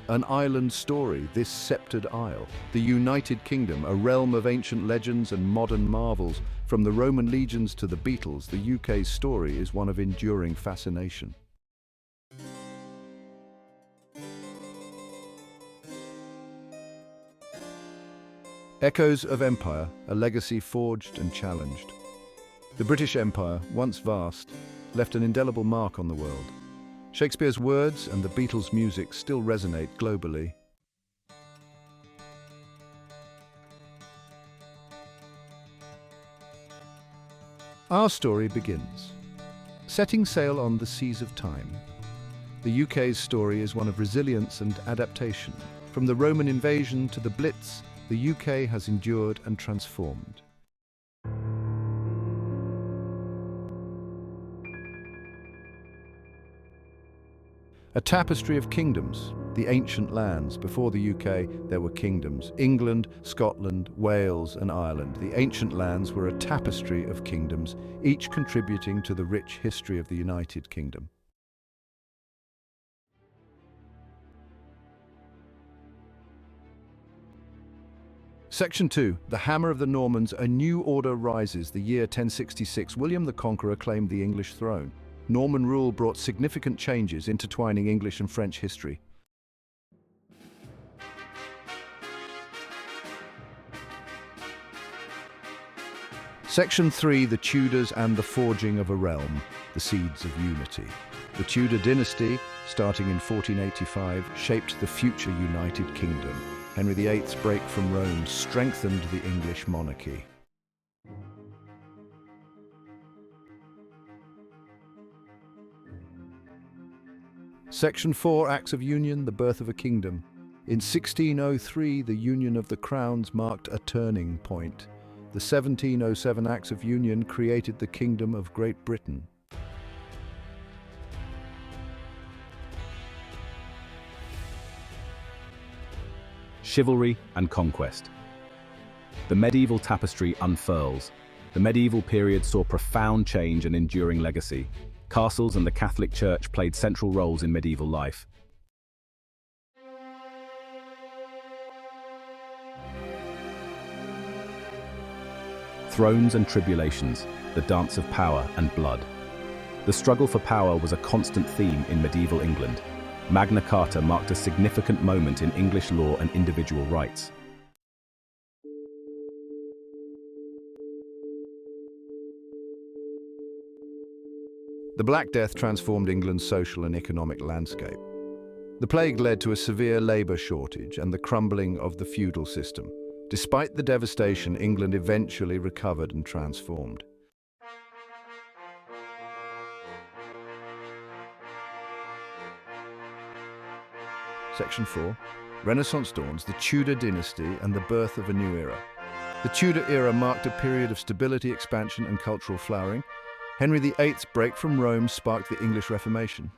An island story, this sceptred isle. The United Kingdom, a realm of ancient legends and modern marvels. From the Roman legions to the Beatles, the UK's story is one of enduring fascination. Echoes of Empire, a legacy forged and challenged. The British Empire, once vast, left an indelible mark on the world. Shakespeare's words and the Beatles' music still resonate globally. Our story begins. Setting sail on the seas of time. The UK's story is one of resilience and adaptation. From the Roman invasion to the Blitz, the UK has endured and transformed. A tapestry of kingdoms, the ancient lands. Before the UK, there were kingdoms. England, Scotland, Wales, and Ireland. The ancient lands were a tapestry of kingdoms, each contributing to the rich history of the United Kingdom. Section 2. The Hammer of the Normans. A new order rises. The year 1066, William the Conqueror claimed the English throne. Norman rule brought significant changes, intertwining English and French history. Section 3. The Tudors and the forging of a realm. The seeds of unity. The Tudor dynasty, starting in 1485, shaped the future United Kingdom. Henry VIII's break from Rome strengthened the English monarchy. Section 4. Acts of Union, the birth of a kingdom. In 1603, the Union of the Crowns marked a turning point. The 1707 Acts of Union created the Kingdom of Great Britain. Chivalry and conquest. The medieval tapestry unfurls. The medieval period saw profound change and enduring legacy. Castles and the Catholic Church played central roles in medieval life. Thrones and tribulations, the dance of power and blood. The struggle for power was a constant theme in medieval England. Magna Carta marked a significant moment in English law and individual rights. The Black Death transformed England's social and economic landscape. The plague led to a severe labour shortage and the crumbling of the feudal system. Despite the devastation, England eventually recovered and transformed. Section 4. Renaissance dawns, the Tudor dynasty and the birth of a new era. The Tudor era marked a period of stability, expansion, and cultural flowering. Henry VIII's break from Rome sparked the English Reformation.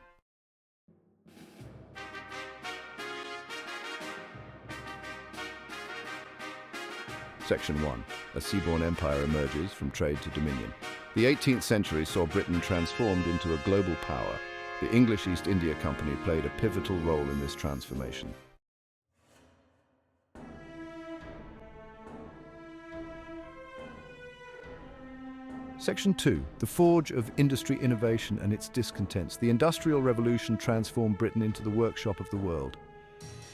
Section 1. A seaborne empire emerges from trade to dominion. The 18th century saw Britain transformed into a global power. The English East India Company played a pivotal role in this transformation. Section 2. The forge of industry innovation and its discontents. The Industrial Revolution transformed Britain into the workshop of the world.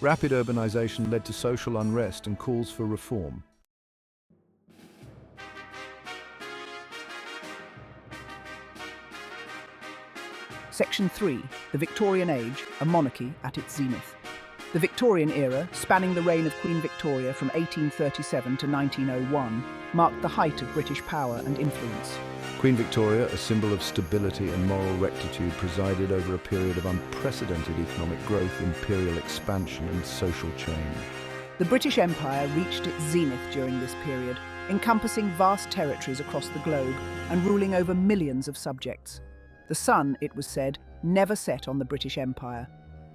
Rapid urbanization led to social unrest and calls for reform. Section 3. The Victorian Age, a monarchy at its zenith. The Victorian era, spanning the reign of Queen Victoria from 1837 to 1901, marked the height of British power and influence. Queen Victoria, a symbol of stability and moral rectitude, presided over a period of unprecedented economic growth, imperial expansion, and social change. The British Empire reached its zenith during this period, encompassing vast territories across the globe and ruling over millions of subjects. The sun, it was said, never set on the British Empire.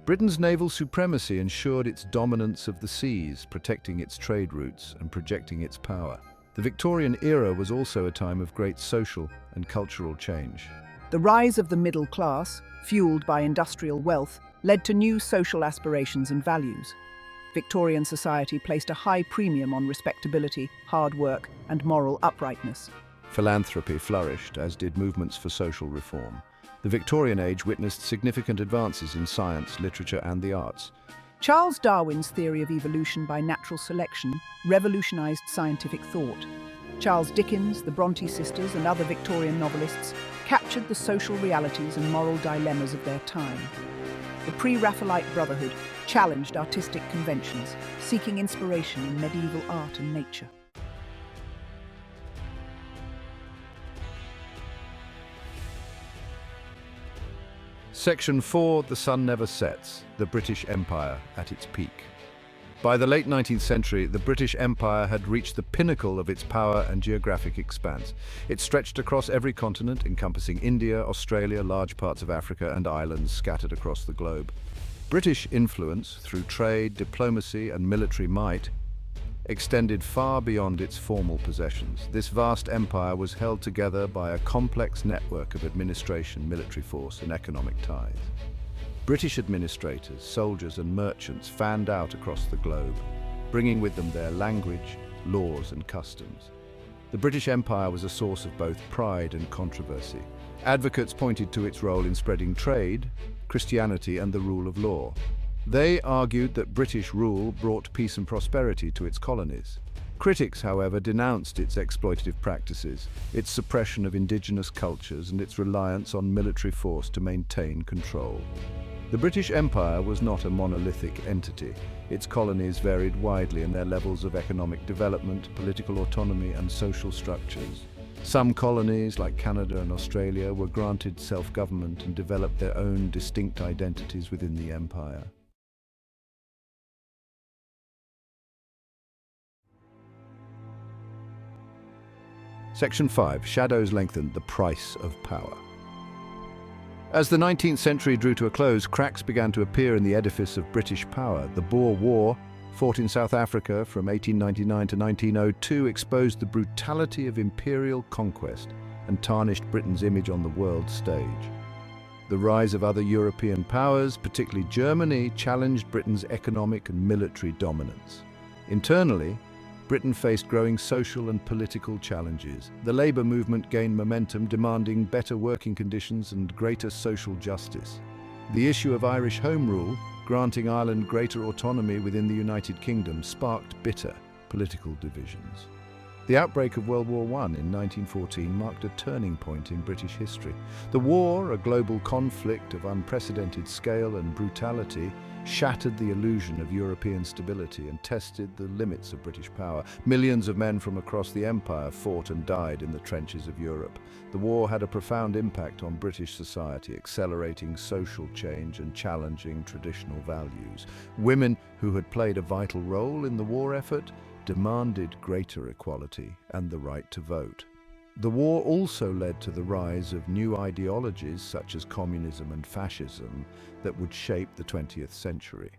Britain's naval supremacy ensured its dominance of the seas, protecting its trade routes and projecting its power. The Victorian era was also a time of great social and cultural change. The rise of the middle class, fueled by industrial wealth, led to new social aspirations and values. Victorian society placed a high premium on respectability, hard work, and moral uprightness. Philanthropy flourished, as did movements for social reform. The Victorian age witnessed significant advances in science, literature, and the arts. Charles Darwin's theory of evolution by natural selection revolutionized scientific thought. Charles Dickens, the Bronte sisters, and other Victorian novelists captured the social realities and moral dilemmas of their time. The Pre-Raphaelite Brotherhood challenged artistic conventions, seeking inspiration in medieval art and nature. Section 4, The Sun Never Sets, the British Empire at its peak. By the late 19th century, the British Empire had reached the pinnacle of its power and geographic expanse. It stretched across every continent, encompassing India, Australia, large parts of Africa, and islands scattered across the globe. British influence, through trade, diplomacy, and military might, extended far beyond its formal possessions. This vast empire was held together by a complex network of administration, military force, and economic ties. British administrators, soldiers, and merchants fanned out across the globe, bringing with them their language, laws, and customs. The British Empire was a source of both pride and controversy. Advocates pointed to its role in spreading trade, Christianity, and the rule of law. They argued that British rule brought peace and prosperity to its colonies. Critics, however, denounced its exploitative practices, its suppression of indigenous cultures, and its reliance on military force to maintain control. The British Empire was not a monolithic entity. Its colonies varied widely in their levels of economic development, political autonomy, and social structures. Some colonies, like Canada and Australia, were granted self-government and developed their own distinct identities within the empire. Section 5. Shadows lengthen, the price of power. As the 19th century drew to a close, cracks began to appear in the edifice of British power. The Boer War, fought in South Africa from 1899 to 1902, exposed the brutality of imperial conquest and tarnished Britain's image on the world stage. The rise of other European powers, particularly Germany, challenged Britain's economic and military dominance. Internally, Britain faced growing social and political challenges. The labour movement gained momentum, demanding better working conditions and greater social justice. The issue of Irish Home Rule, granting Ireland greater autonomy within the United Kingdom, sparked bitter political divisions. The outbreak of World War I in 1914 marked a turning point in British history. The war, a global conflict of unprecedented scale and brutality, shattered the illusion of European stability and tested the limits of British power. Millions of men from across the empire fought and died in the trenches of Europe. The war had a profound impact on British society, accelerating social change and challenging traditional values. Women, who had played a vital role in the war effort, demanded greater equality and the right to vote. The war also led to the rise of new ideologies such as communism and fascism that would shape the 20th century.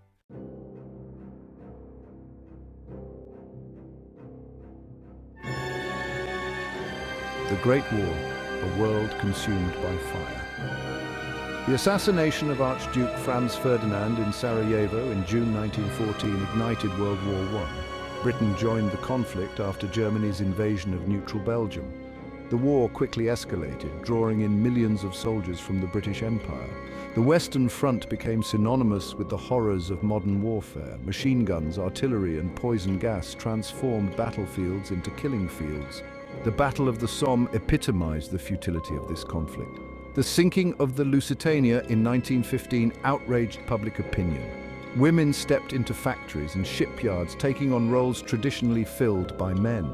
The Great War, a world consumed by fire. The assassination of Archduke Franz Ferdinand in Sarajevo in June 1914 ignited World War I. Britain joined the conflict after Germany's invasion of neutral Belgium. The war quickly escalated, drawing in millions of soldiers from the British Empire. The Western Front became synonymous with the horrors of modern warfare. Machine guns, artillery, and poison gas transformed battlefields into killing fields. The Battle of the Somme epitomized the futility of this conflict. The sinking of the Lusitania in 1915 outraged public opinion. Women stepped into factories and shipyards, taking on roles traditionally filled by men.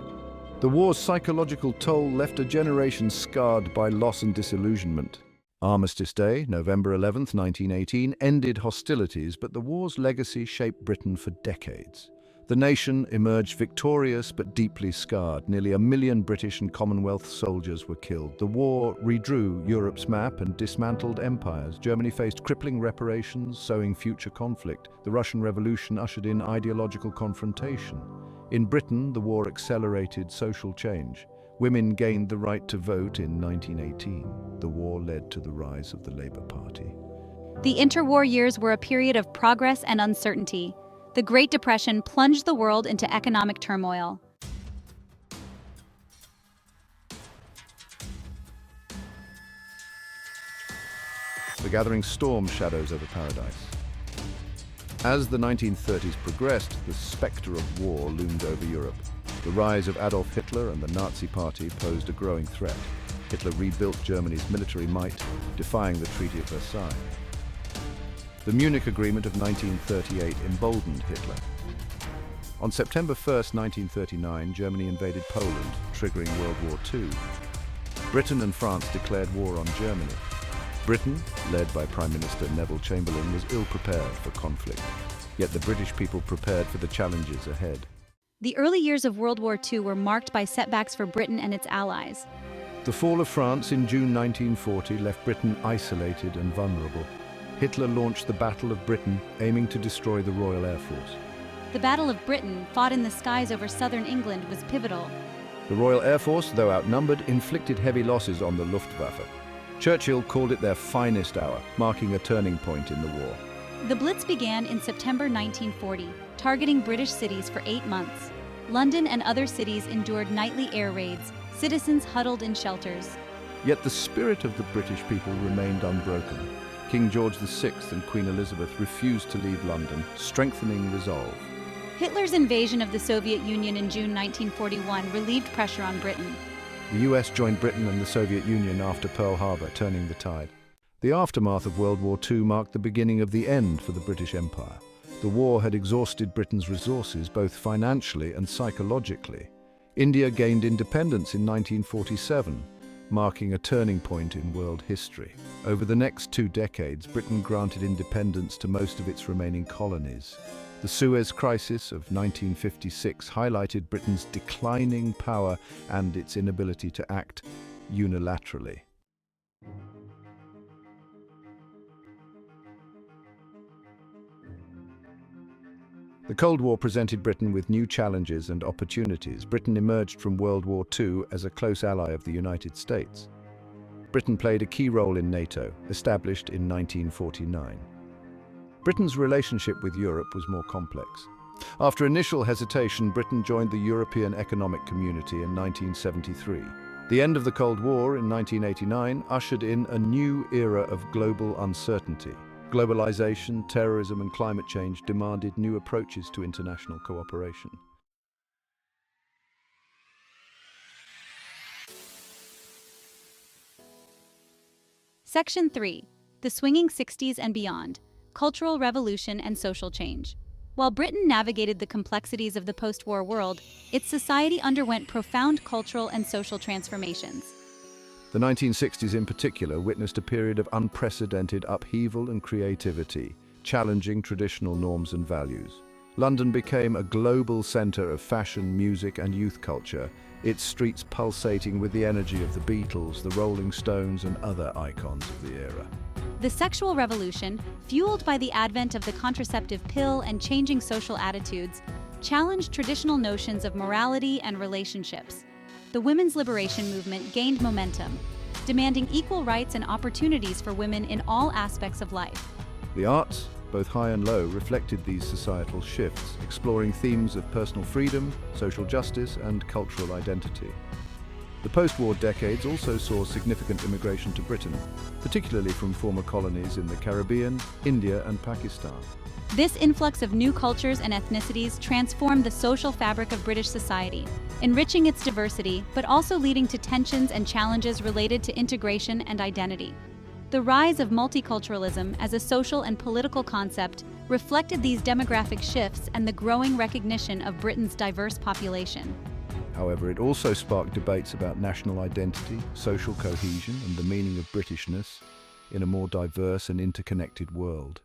The war's psychological toll left a generation scarred by loss and disillusionment. Armistice Day, November 11, 1918, ended hostilities, but the war's legacy shaped Britain for decades. The nation emerged victorious but deeply scarred. Nearly 1 million British and Commonwealth soldiers were killed. The war redrew Europe's map and dismantled empires. Germany faced crippling reparations, sowing future conflict. The Russian Revolution ushered in ideological confrontation. In Britain, the war accelerated social change. Women gained the right to vote in 1918. The war led to the rise of the Labour Party. The interwar years were a period of progress and uncertainty. The Great Depression plunged the world into economic turmoil. The gathering storm shadows over paradise. As the 1930s progressed, the spectre of war loomed over Europe. The rise of Adolf Hitler and the Nazi Party posed a growing threat. Hitler rebuilt Germany's military might, defying the Treaty of Versailles. The Munich Agreement of 1938 emboldened Hitler. On September 1st, 1939, Germany invaded Poland, triggering World War II. Britain and France declared war on Germany. Britain, led by Prime Minister Neville Chamberlain, was ill-prepared for conflict. Yet the British people prepared for the challenges ahead. The early years of World War II were marked by setbacks for Britain and its allies. The fall of France in June 1940 left Britain isolated and vulnerable. Hitler launched the Battle of Britain, aiming to destroy the Royal Air Force. The Battle of Britain, fought in the skies over southern England, was pivotal. The Royal Air Force, though outnumbered, inflicted heavy losses on the Luftwaffe. Churchill called it their finest hour, marking a turning point in the war. The Blitz began in September 1940, targeting British cities for 8 months. London and other cities endured nightly air raids, citizens huddled in shelters. Yet the spirit of the British people remained unbroken. King George VI and Queen Elizabeth refused to leave London, strengthening resolve. Hitler's invasion of the Soviet Union in June 1941 relieved pressure on Britain. The US joined Britain and the Soviet Union after Pearl Harbor, turning the tide. The aftermath of World War II marked the beginning of the end for the British Empire. The war had exhausted Britain's resources, both financially and psychologically. India gained independence in 1947, marking a turning point in world history. Over the next 2 decades, Britain granted independence to most of its remaining colonies. The Suez Crisis of 1956 highlighted Britain's declining power and its inability to act unilaterally. The Cold War presented Britain with new challenges and opportunities. Britain emerged from World War II as a close ally of the United States. Britain played a key role in NATO, established in 1949. Britain's relationship with Europe was more complex. After initial hesitation, Britain joined the European Economic Community in 1973. The end of the Cold War in 1989 ushered in a new era of global uncertainty. Globalization, terrorism, and climate change demanded new approaches to international cooperation. Section 3. The Swinging 60s and Beyond. Cultural Revolution and Social Change. While Britain navigated the complexities of the post-war world, its society underwent profound cultural and social transformations. The 1960s in particular witnessed a period of unprecedented upheaval and creativity, challenging traditional norms and values. London became a global center of fashion, music, and youth culture, its streets pulsating with the energy of the Beatles, the Rolling Stones, and other icons of the era. The sexual revolution, fueled by the advent of the contraceptive pill and changing social attitudes, challenged traditional notions of morality and relationships. The women's liberation movement gained momentum, demanding equal rights and opportunities for women in all aspects of life. The arts, both high and low, reflected these societal shifts, exploring themes of personal freedom, social justice, and cultural identity. The post-war decades also saw significant immigration to Britain, particularly from former colonies in the Caribbean, India, and Pakistan. This influx of new cultures and ethnicities transformed the social fabric of British society, enriching its diversity, but also leading to tensions and challenges related to integration and identity. The rise of multiculturalism as a social and political concept reflected these demographic shifts and the growing recognition of Britain's diverse population. However, it also sparked debates about national identity, social cohesion, and the meaning of Britishness in a more diverse and interconnected world.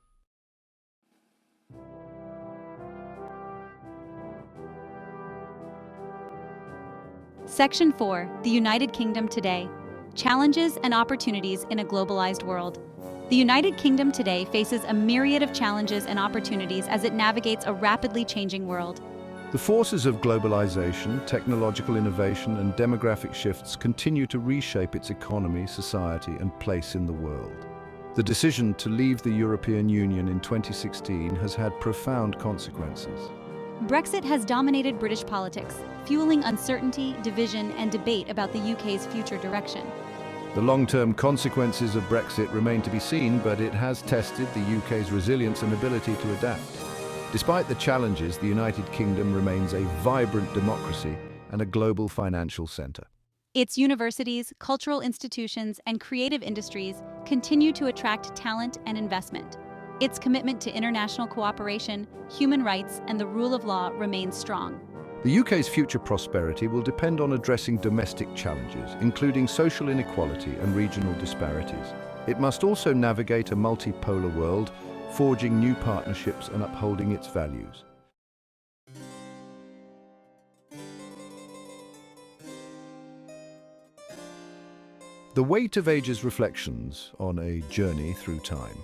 Section 4. The United Kingdom Today. Challenges and opportunities in a globalized world. The United Kingdom today faces a myriad of challenges and opportunities as it navigates a rapidly changing world. The forces of globalization, technological innovation, and demographic shifts continue to reshape its economy, society, and place in the world. The decision to leave the European Union in 2016 has had profound consequences. Brexit has dominated British politics, fueling uncertainty, division, and debate about the UK's future direction. The long-term consequences of Brexit remain to be seen, but it has tested the UK's resilience and ability to adapt. Despite the challenges, the United Kingdom remains a vibrant democracy and a global financial centre. Its universities, cultural institutions, and creative industries continue to attract talent and investment. Its commitment to international cooperation, human rights, and the rule of law remains strong. The UK's future prosperity will depend on addressing domestic challenges, including social inequality and regional disparities. It must also navigate a multipolar world, forging new partnerships and upholding its values. The Weight of Ages Reflections on a Journey Through Time.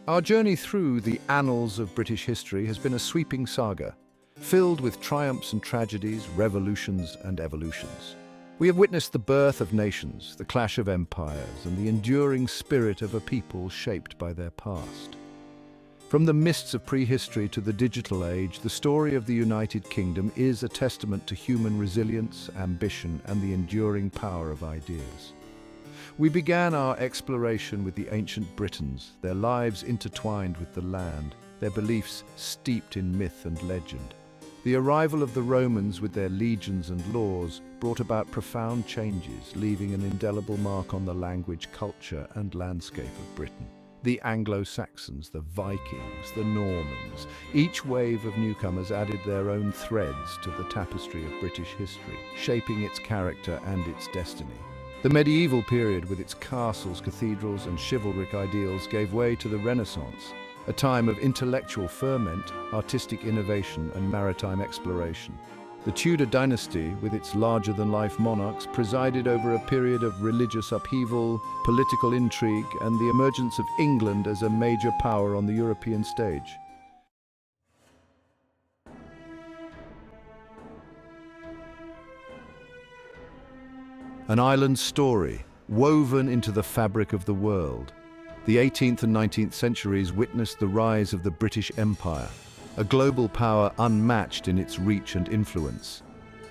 Our journey through the annals of British history has been a sweeping saga, filled with triumphs and tragedies, revolutions and evolutions. We have witnessed the birth of nations, the clash of empires, and the enduring spirit of a people shaped by their past. From the mists of prehistory to the digital age, the story of the United Kingdom is a testament to human resilience, ambition, and the enduring power of ideas. We began our exploration with the ancient Britons, their lives intertwined with the land, their beliefs steeped in myth and legend. The arrival of the Romans with their legions and laws brought about profound changes, leaving an indelible mark on the language, culture, and landscape of Britain. The Anglo-Saxons, the Vikings, the Normans, each wave of newcomers added their own threads to the tapestry of British history, shaping its character and its destiny. The medieval period, with its castles, cathedrals, and chivalric ideals, gave way to the Renaissance, a time of intellectual ferment, artistic innovation, and maritime exploration. The Tudor dynasty, with its larger-than-life monarchs, presided over a period of religious upheaval, political intrigue, and the emergence of England as a major power on the European stage. An island story, woven into the fabric of the world. The 18th and 19th centuries witnessed the rise of the British Empire, a global power unmatched in its reach and influence.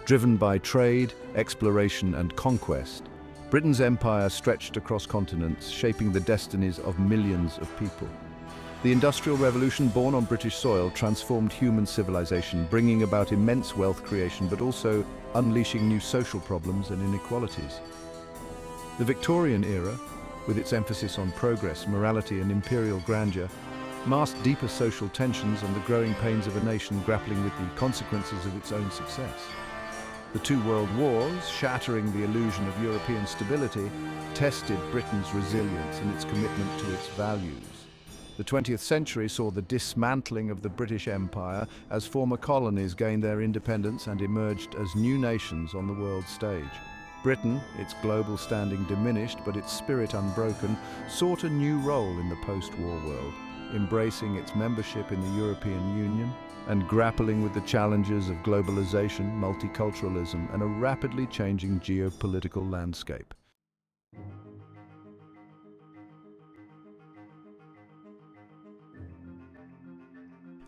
Driven by trade, exploration, and conquest, Britain's empire stretched across continents, shaping the destinies of millions of people. The Industrial Revolution, born on British soil, transformed human civilization, bringing about immense wealth creation, but also unleashing new social problems and inequalities. The Victorian era, with its emphasis on progress, morality, and imperial grandeur, masked deeper social tensions and the growing pains of a nation grappling with the consequences of its own success. The two world wars, shattering the illusion of European stability, tested Britain's resilience and its commitment to its values. The 20th century saw the dismantling of the British Empire as former colonies gained their independence and emerged as new nations on the world stage. Britain, its global standing diminished but its spirit unbroken, sought a new role in the post-war world, embracing its membership in the European Union and grappling with the challenges of globalization, multiculturalism, and a rapidly changing geopolitical landscape.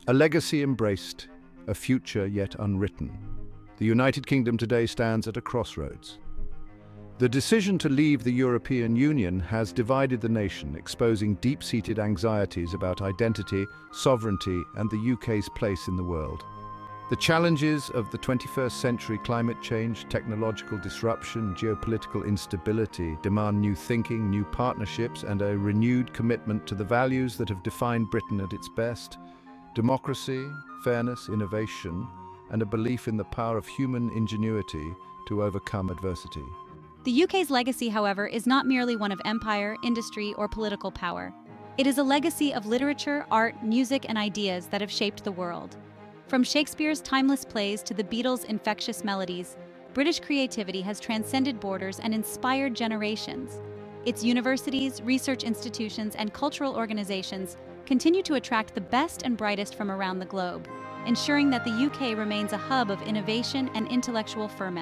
A legacy embraced, a future yet unwritten. The United Kingdom today stands at a crossroads. The decision to leave the European Union has divided the nation, exposing deep-seated anxieties about identity, sovereignty, and the UK's place in the world. The challenges of the 21st century, climate change, technological disruption, geopolitical instability, demand new thinking, new partnerships, and a renewed commitment to the values that have defined Britain at its best: democracy, fairness, innovation, and a belief in the power of human ingenuity to overcome adversity. The UK's legacy, however, is not merely one of empire, industry, or political power. It is a legacy of literature, art, music, and ideas that have shaped the world. From Shakespeare's timeless plays to the Beatles' infectious melodies, British creativity has transcended borders and inspired generations. Its universities, research institutions, and cultural organizations continue to attract the best and brightest from around the globe, ensuring that the UK remains a hub of innovation and intellectual ferment.